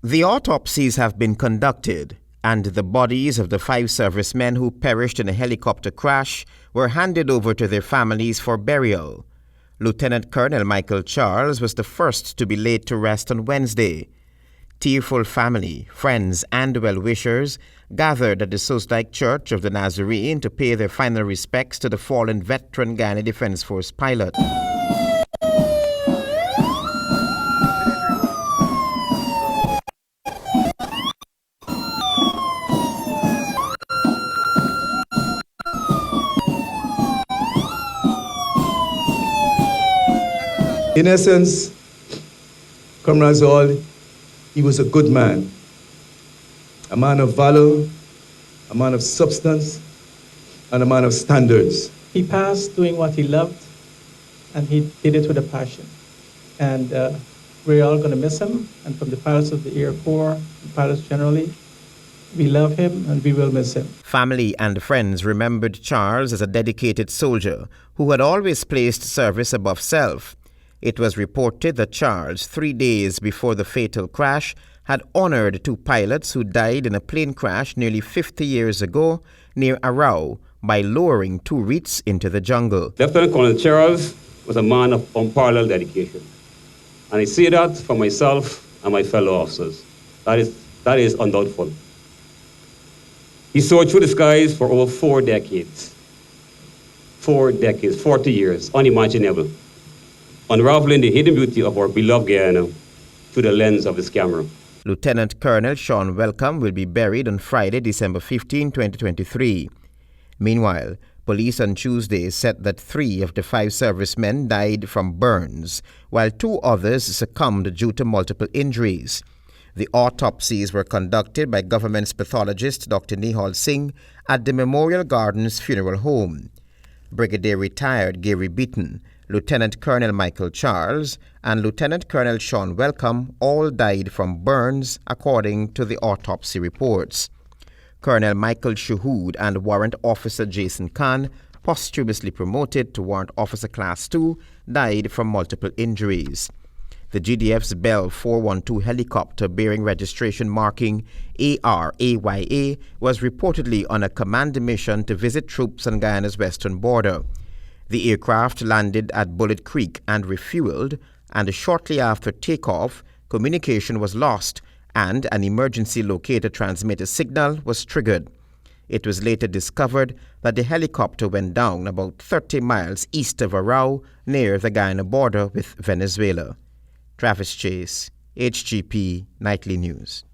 The autopsies have been conducted, and the bodies of the 5 servicemen who perished in a helicopter crash were handed over to their families for burial. Lieutenant Colonel Michael Charles was the first to be laid to rest on Wednesday. Tearful family, friends, and well-wishers gathered at the Soesdyke Church of the Nazarene to pay their final respects to the fallen veteran Guyana Defence Force pilot. In essence, comrades all, he was a good man. A man of valor, a man of substance, and a man of standards. He passed doing what he loved, and he did it with a passion. And we're all going to miss him, and from the pilots of the Air Corps, the pilots generally, we love him and we will miss him. Family and friends remembered Charles as a dedicated soldier who had always placed service above self. It was reported that Charles, 3 days before the fatal crash, had honored 2 pilots who died in a plane crash nearly 50 years ago near Arau by lowering 2 wreaths into the jungle. Lieutenant Colonel Charles was a man of unparalleled dedication. And I say that for myself and my fellow officers. That is undoubtful. He soared through the skies for over 4 decades. 4 decades, 40 years, unimaginable. Unraveling the hidden beauty of our beloved Guyana through the lens of his camera. Lieutenant Colonel Sean Welcome will be buried on Friday, December 15, 2023. Meanwhile, police on Tuesday said that 3 of the 5 servicemen died from burns, while 2 others succumbed due to multiple injuries. The autopsies were conducted by government's pathologist Dr. Nihal Singh at the Memorial Gardens Funeral Home. Brigadier Retired Gary Beaton, Lieutenant Colonel Michael Charles, and Lieutenant Colonel Sean Welcome all died from burns, according to the autopsy reports. Colonel Michael Shahood and Warrant Officer Jason Khan, posthumously promoted to Warrant Officer Class 2, died from multiple injuries. The GDF's Bell 412 helicopter bearing registration marking ARAYA was reportedly on a command mission to visit troops on Guyana's western border. The aircraft landed at Bullet Creek and refueled, and shortly after takeoff, communication was lost and an emergency locator transmitter signal was triggered. It was later discovered that the helicopter went down about 30 miles east of Arau near the Guyana border with Venezuela. Travis Chase, HGP Nightly News.